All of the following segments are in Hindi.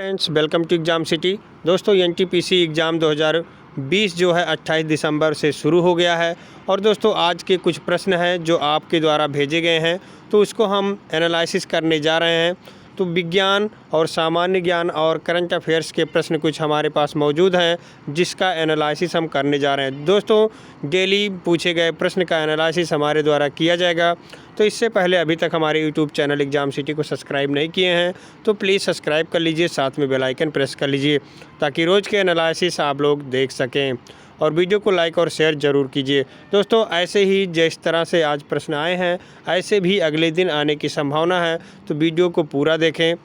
Friends, welcome to exam city. दोस्तों, एनटीपीसी एग्ज़ाम 2020 जो है 28 दिसंबर से शुरू हो गया है। और दोस्तों, आज के कुछ प्रश्न हैं जो आपके द्वारा भेजे गए हैं, तो उसको हम एनालिसिस करने जा रहे हैं। तो विज्ञान और सामान्य ज्ञान और करंट अफेयर्स के प्रश्न कुछ हमारे पास मौजूद हैं, जिसका एनालिसिस हम करने जा रहे हैं। दोस्तों, डेली पूछे गए प्रश्न का एनालिसिस हमारे द्वारा किया जाएगा। तो इससे पहले अभी तक हमारे यूट्यूब चैनल एग्ज़ाम सिटी को सब्सक्राइब नहीं किए हैं तो प्लीज़ सब्सक्राइब कर लीजिए, साथ में बेल आइकन प्रेस कर लीजिए ताकि रोज़ के एनालिसिस आप लोग देख सकें। और वीडियो को लाइक और शेयर ज़रूर कीजिए। दोस्तों, ऐसे ही जिस तरह से आज प्रश्न आए हैं, ऐसे भी अगले दिन आने की संभावना है, तो वीडियो को पूरा देखें।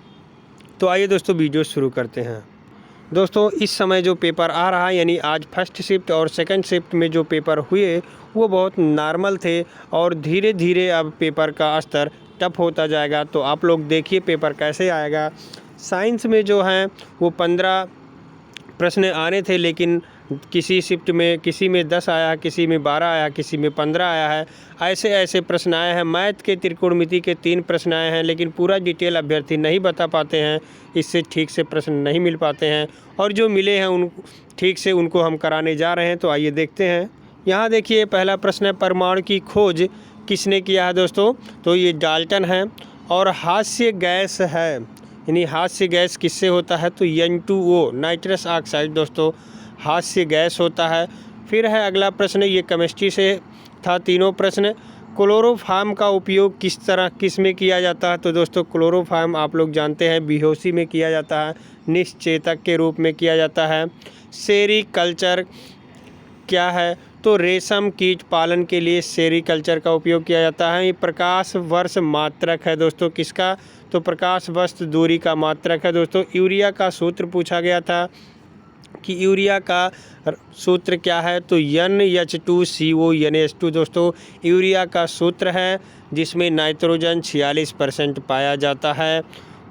तो आइए दोस्तों, वीडियो शुरू करते हैं। दोस्तों, इस समय जो पेपर आ रहा है, यानी आज फर्स्ट शिफ्ट और सेकंड शिफ्ट में जो पेपर हुए वो बहुत नॉर्मल थे, और धीरे धीरे अब पेपर का स्तर टफ होता जाएगा। तो आप लोग देखिए पेपर कैसे आएगा। साइंस में जो हैं वो 15 प्रश्न आने थे, लेकिन किसी शिफ्ट में किसी में 10 आया, किसी में 12 आया, किसी में 15 आया है। ऐसे ऐसे प्रश्न आए हैं। मैथ के त्रिकोणमिति के 3 प्रश्न आए हैं, लेकिन पूरा डिटेल अभ्यर्थी नहीं बता पाते हैं, इससे ठीक से प्रश्न नहीं मिल पाते हैं। और जो मिले हैं उन ठीक से उनको हम कराने जा रहे हैं। तो आइए देखते हैं। यहाँ देखिए, पहला प्रश्न है, परमाणु की खोज किसने किया है दोस्तों? तो ये डाल्टन है। और हास्य गैस है, यानी हास्य गैस किससे होता है? तो N2O नाइट्रस ऑक्साइड दोस्तों हास्य गैस होता है। फिर है अगला प्रश्न, ये केमिस्ट्री से था तीनों प्रश्न। क्लोरोफॉर्म का उपयोग किस में किया जाता है? तो दोस्तों, क्लोरोफॉर्म आप लोग जानते हैं बेहोशी में किया जाता है, निश्चेतक के रूप में किया जाता है। सेरीकल्चर क्या है? तो रेशम कीट पालन के लिए सेरीकल्चर का उपयोग किया जाता है। ये प्रकाश वर्ष मात्रक है दोस्तों किसका? तो प्रकाश वर्ष दूरी का मात्रक है दोस्तों। यूरिया का सूत्र पूछा गया था कि यूरिया का सूत्र क्या है? तो NH2CO NH2 दोस्तों यूरिया का सूत्र है, जिसमें नाइट्रोजन 46% पाया जाता है।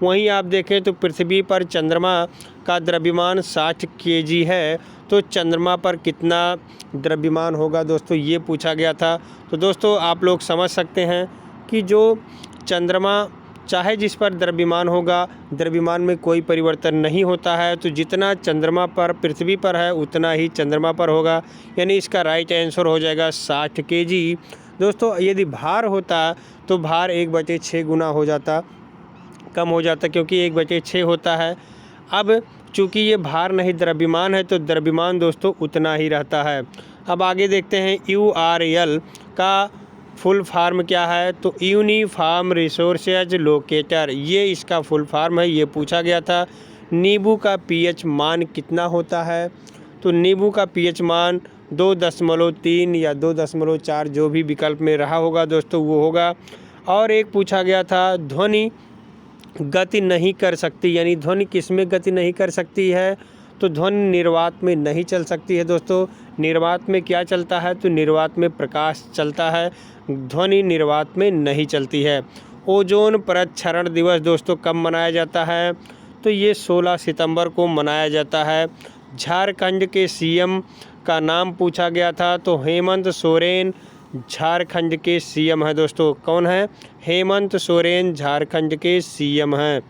वहीं आप देखें तो पृथ्वी पर चंद्रमा का द्रव्यमान 60 kg है, तो चंद्रमा पर कितना द्रव्यमान होगा दोस्तों, ये पूछा गया था। तो दोस्तों, आप लोग समझ सकते हैं कि जो चंद्रमा चाहे जिस पर द्रव्यमान होगा, द्रव्यमान में कोई परिवर्तन नहीं होता है। तो जितना चंद्रमा पर पृथ्वी पर है उतना ही चंद्रमा पर होगा, यानी इसका राइट आंसर हो जाएगा 60 kg। दोस्तों, यदि भार होता तो भार 1/6 गुना हो जाता, कम हो जाता, क्योंकि 1/6 होता है। अब चूँकि ये भार नहीं द्रव्यमान है, तो द्रव्यमान दोस्तों उतना ही रहता है। अब आगे देखते हैं, URL का फुल फार्म क्या है? तो यूनिफॉर्म रिसोर्सेज लोकेटर, ये इसका फुल फार्म है, ये पूछा गया था। नींबू का pH मान कितना होता है? तो नींबू का pH मान 2.3 या 2.4 जो भी विकल्प में रहा होगा दोस्तों वो होगा। और एक पूछा गया था, ध्वनि गति नहीं कर सकती, यानी ध्वनि किस में गति नहीं कर सकती है? तो ध्वनि निर्वात में नहीं चल सकती है दोस्तों। निर्वात में क्या चलता है? तो निर्वात में प्रकाश चलता है, ध्वनि निर्वात में नहीं चलती है। ओजोन परत क्षरण दिवस दोस्तों कब मनाया जाता है? तो ये 16 सितंबर को मनाया जाता है। झारखंड के CM का नाम पूछा गया था, तो हेमंत सोरेन झारखंड के CM है दोस्तों। कौन है? हेमंत सोरेन झारखंड के CM हैं।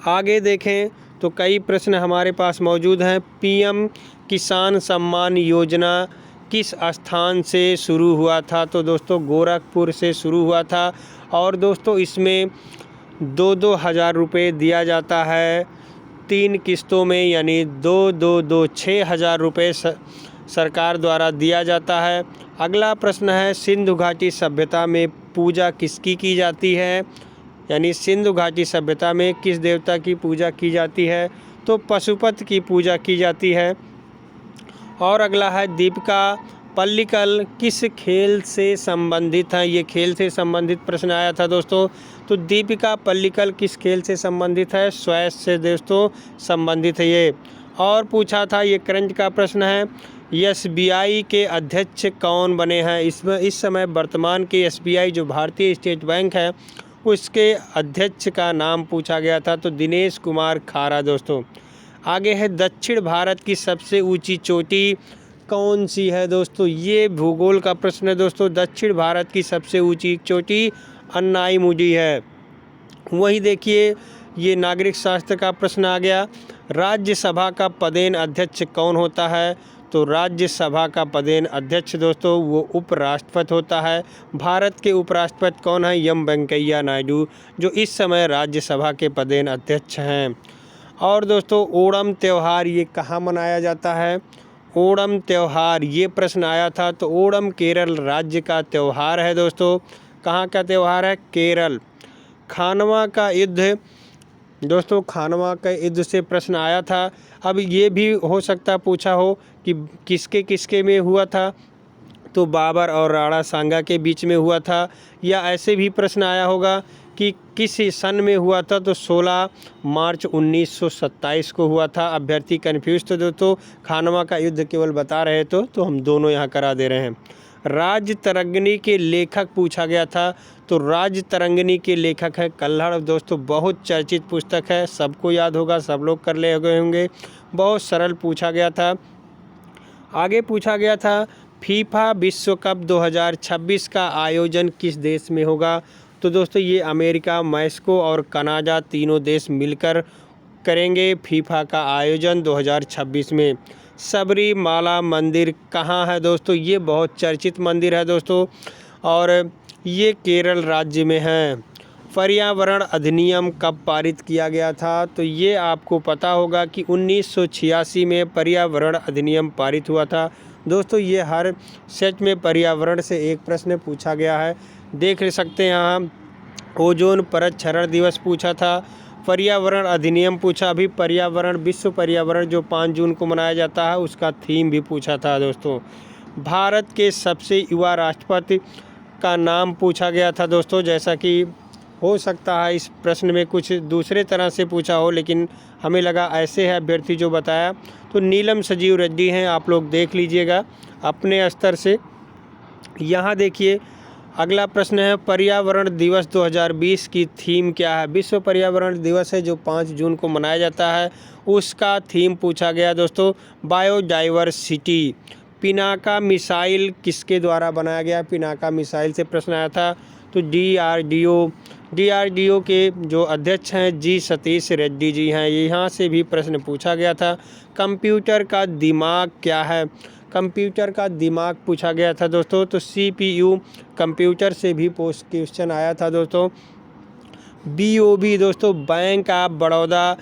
आगे देखें तो कई प्रश्न हमारे पास मौजूद हैं। PM किसान सम्मान योजना किस स्थान से शुरू हुआ था? तो दोस्तों गोरखपुर से शुरू हुआ था। और दोस्तों इसमें 2-2 हज़ार रुपये दिया जाता है 3 किस्तों में, यानी 2-2-2 6 हज़ार रुपये सरकार द्वारा दिया जाता है। अगला प्रश्न है, सिंधु घाटी सभ्यता में पूजा किसकी की जाती है? यानी सिंधु घाटी सभ्यता में किस देवता की पूजा की जाती है? तो पशुपति की पूजा की जाती है। और अगला है, दीपिका पल्लिकल किस खेल से संबंधित है? ये खेल से संबंधित प्रश्न आया था दोस्तों। तो दीपिका पल्लिकल किस खेल से संबंधित है? स्क्वैश से दोस्तों संबंधित है ये। और पूछा था, ये करंट का प्रश्न है, SBI के अध्यक्ष कौन बने हैं? इसमें इस समय वर्तमान के SBI जो भारतीय स्टेट बैंक है उसके अध्यक्ष का नाम पूछा गया था, तो दिनेश कुमार खारा दोस्तों। आगे है, दक्षिण भारत की सबसे ऊंची चोटी कौन सी है दोस्तों? ये भूगोल का प्रश्न है दोस्तों। दक्षिण भारत की सबसे ऊंची चोटी अन्नाईमुडी है। वहीं देखिए, ये नागरिक शास्त्र का प्रश्न आ गया। राज्यसभा का पदेन अध्यक्ष कौन होता है? तो राज्यसभा का पदेन अध्यक्ष दोस्तों वो उपराष्ट्रपति होता है। भारत के उपराष्ट्रपति कौन है? एम वेंकैया नायडू, जो इस समय राज्यसभा के पदेन अध्यक्ष हैं। और दोस्तों ओणम त्यौहार ये कहाँ मनाया जाता है? ओणम त्यौहार ये प्रश्न आया था, तो ओणम केरल राज्य का त्यौहार है दोस्तों। कहाँ का त्यौहार है? केरल। खानवा का युद्ध दोस्तों, खानवा का युद्ध से प्रश्न आया था। अब ये भी हो सकता पूछा हो कि किसके किसके में हुआ था, तो बाबर और राणा सांगा के बीच में हुआ था। या ऐसे भी प्रश्न आया होगा कि किस सन में हुआ था, तो 16 मार्च 1927 को हुआ था। अभ्यर्थी कन्फ्यूज तो दोस्तों खानवा का युद्ध केवल बता रहे तो हम दोनों यहाँ करा दे रहे हैं। राजतरंगिणी के लेखक पूछा गया था, तो राजतरंगिणी के लेखक है कल्हड़ दोस्तों। बहुत चर्चित पुस्तक है, सबको याद होगा, सब लोग कर ले गए होंगे। बहुत सरल पूछा गया था। आगे पूछा गया था फीफा विश्व कप 2026 का आयोजन किस देश में होगा? तो दोस्तों ये अमेरिका, मैक्सिको और कनाडा तीनों देश मिलकर करेंगे फीफा का आयोजन 2026 में। सबरीमाला मंदिर कहाँ है दोस्तों? ये बहुत चर्चित मंदिर है दोस्तों, और ये केरल राज्य में है। पर्यावरण अधिनियम कब पारित किया गया था? तो ये आपको पता होगा कि 1986 में पर्यावरण अधिनियम पारित हुआ था दोस्तों। ये हर सेट में पर्यावरण से एक प्रश्न पूछा गया है, देख सकते हैं यहाँ। ओजोन परत क्षरण दिवस पूछा था, पर्यावरण अधिनियम पूछा, अभी पर्यावरण विश्व पर्यावरण जो 5 जून को मनाया जाता है उसका थीम भी पूछा था दोस्तों। भारत के सबसे युवा राष्ट्रपति का नाम पूछा गया था दोस्तों। जैसा कि हो सकता है इस प्रश्न में कुछ दूसरे तरह से पूछा हो, लेकिन हमें लगा ऐसे है अभ्यर्थी जो बताया, तो नीलम संजीव रेड्डी हैं। आप लोग देख लीजिएगा अपने स्तर से। यहाँ देखिए अगला प्रश्न है पर्यावरण दिवस 2020 की थीम क्या है? विश्व पर्यावरण दिवस है जो 5 जून को मनाया जाता है, उसका थीम पूछा गया दोस्तों बायोडाइवर्सिटी। पिनाका मिसाइल किसके द्वारा बनाया गया? पिनाका मिसाइल से प्रश्न आया था, तो डीआरडीओ के जो अध्यक्ष हैं जी सतीश रेड्डी जी हैं। यहाँ से भी प्रश्न पूछा गया था। कंप्यूटर का दिमाग क्या है? कंप्यूटर का दिमाग पूछा गया था दोस्तों, तो सीपीयू कंप्यूटर से भी क्वेश्चन आया था दोस्तों। बीओबी दोस्तों, बैंक ऑफ बड़ौदा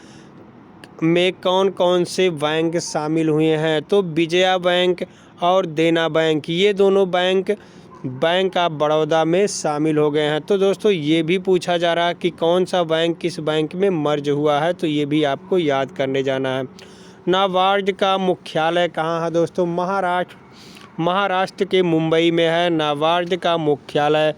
में कौन कौन से बैंक शामिल हुए हैं? तो विजया बैंक और देना बैंक, ये दोनों बैंक ऑफ बड़ौदा में शामिल हो गए हैं। तो दोस्तों ये भी पूछा जा रहा है कि कौन सा बैंक किस बैंक में मर्ज हुआ है, तो ये भी आपको याद करने जाना है। नाबार्ड का मुख्यालय कहाँ है दोस्तों? महाराष्ट्र के मुंबई में है नाबार्ड का मुख्यालय।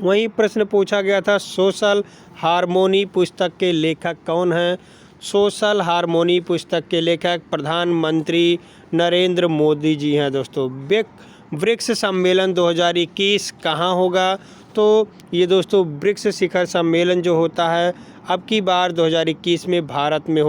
वहीं प्रश्न पूछा गया था सोशल हार्मोनी पुस्तक के लेखक कौन हैं? सोशल हार्मोनी पुस्तक के लेखक प्रधानमंत्री नरेंद्र मोदी जी हैं दोस्तों। ब्रिक्स सम्मेलन 2021 कहाँ होगा? तो ये दोस्तों ब्रिक्स शिखर सम्मेलन जो होता है अब की बार 2021 में भारत में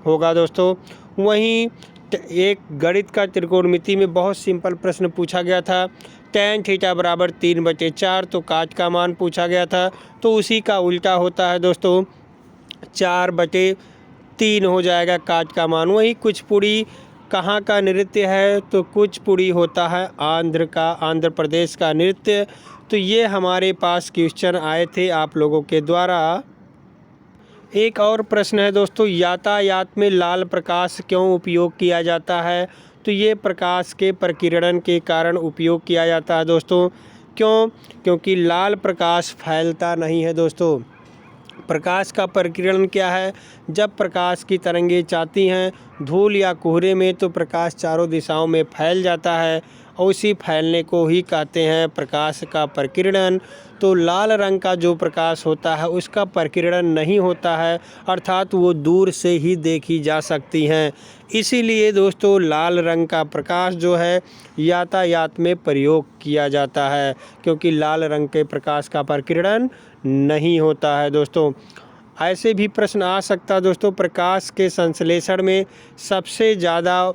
होगा दोस्तों। वहीं एक गणित का त्रिकोणमिति में बहुत सिंपल प्रश्न पूछा गया था, tan थीटा बराबर 3/4, तो काट का मान पूछा गया था, तो उसी का उल्टा होता है दोस्तों 4/3 हो जाएगा काट का मान। वहीं कुचिपुड़ी कहाँ का नृत्य है? तो कुचिपुड़ी होता है आंध्र प्रदेश का नृत्य। तो ये हमारे पास क्वेश्चन आए थे आप लोगों के द्वारा। एक और प्रश्न है दोस्तों, यातायात में लाल प्रकाश क्यों उपयोग किया जाता है? तो ये प्रकाश के प्रकीर्णन के कारण उपयोग किया जाता है दोस्तों। क्यों? क्योंकि लाल प्रकाश फैलता नहीं है दोस्तों। प्रकाश का प्रकीर्णन क्या है? जब प्रकाश की तरंगें जाती हैं धूल या कोहरे में, तो प्रकाश चारों दिशाओं में फैल जाता है, और उसी फैलने को ही कहते हैं प्रकाश का प्रकीर्णन। तो लाल रंग का जो प्रकाश होता है उसका प्रकीर्णन नहीं होता है, अर्थात वो दूर से ही देखी जा सकती हैं। इसीलिए दोस्तों लाल रंग का प्रकाश जो है यातायात में प्रयोग किया जाता है, क्योंकि लाल रंग के प्रकाश का प्रकीर्णन नहीं होता है दोस्तों। ऐसे भी प्रश्न आ सकता है दोस्तों, प्रकाश के संश्लेषण में सबसे ज़्यादा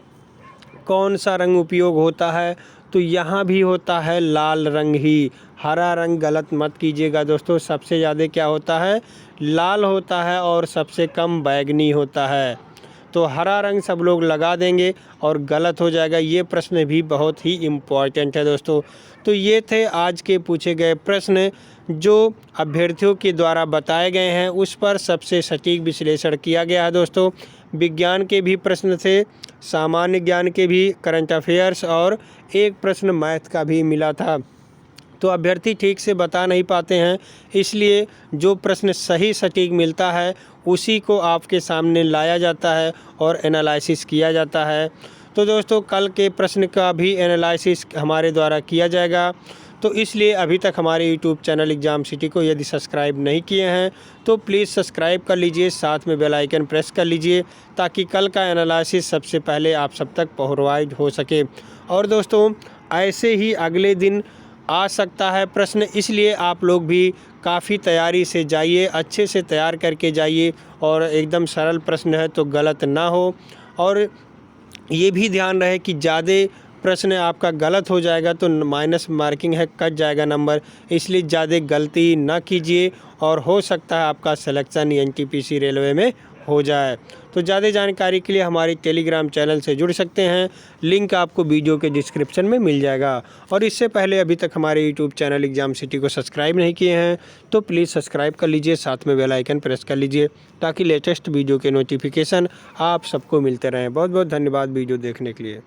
कौन सा रंग उपयोग होता है? तो यहाँ भी होता है लाल रंग ही। हरा रंग गलत मत कीजिएगा दोस्तों, सबसे ज़्यादा क्या होता है? लाल होता है और सबसे कम बैंगनी होता है। तो हरा रंग सब लोग लगा देंगे और गलत हो जाएगा। ये प्रश्न भी बहुत ही इम्पॉर्टेंट है दोस्तों। तो ये थे आज के पूछे गए प्रश्न जो अभ्यर्थियों के द्वारा बताए गए हैं, उस पर सबसे सटीक विश्लेषण किया गया है दोस्तों। विज्ञान के भी प्रश्न थे, सामान्य ज्ञान के भी, करंट अफेयर्स और एक प्रश्न मैथ का भी मिला था। तो अभ्यर्थी ठीक से बता नहीं पाते हैं, इसलिए जो प्रश्न सही सटीक मिलता है उसी को आपके सामने लाया जाता है और एनालिसिस किया जाता है। तो दोस्तों कल के प्रश्न का भी एनालिसिस हमारे द्वारा किया जाएगा। तो इसलिए अभी तक हमारे यूट्यूब चैनल एग्ज़ाम सिटी को यदि सब्सक्राइब नहीं किए हैं तो प्लीज़ सब्सक्राइब कर लीजिए, साथ में बेल आइकन प्रेस कर लीजिए ताकि कल का एनालिसिस सबसे पहले आप सब तक प्रोवाइड हो सके। और दोस्तों ऐसे ही अगले दिन आ सकता है प्रश्न, इसलिए आप लोग भी काफ़ी तैयारी से जाइए, अच्छे से तैयार करके जाइए और एकदम सरल प्रश्न है तो गलत ना हो। और ये भी ध्यान रहे कि ज़्यादा प्रश्न आपका गलत हो जाएगा तो माइनस मार्किंग है, कट जाएगा नंबर, इसलिए ज़्यादा गलती ना कीजिए और हो सकता है आपका सिलेक्शन एनटीपीसी रेलवे में हो जाए। तो ज़्यादा जानकारी के लिए हमारे टेलीग्राम चैनल से जुड़ सकते हैं, लिंक आपको वीडियो के डिस्क्रिप्शन में मिल जाएगा। और इससे पहले अभी तक हमारे यूट्यूब चैनल एग्ज़ाम सिटी को सब्सक्राइब नहीं किए हैं तो प्लीज़ सब्सक्राइब कर लीजिए, साथ में बेल आइकन प्रेस कर लीजिए ताकि लेटेस्ट वीडियो के नोटिफिकेशन आप सबको मिलते रहें। बहुत बहुत धन्यवाद वीडियो देखने के लिए।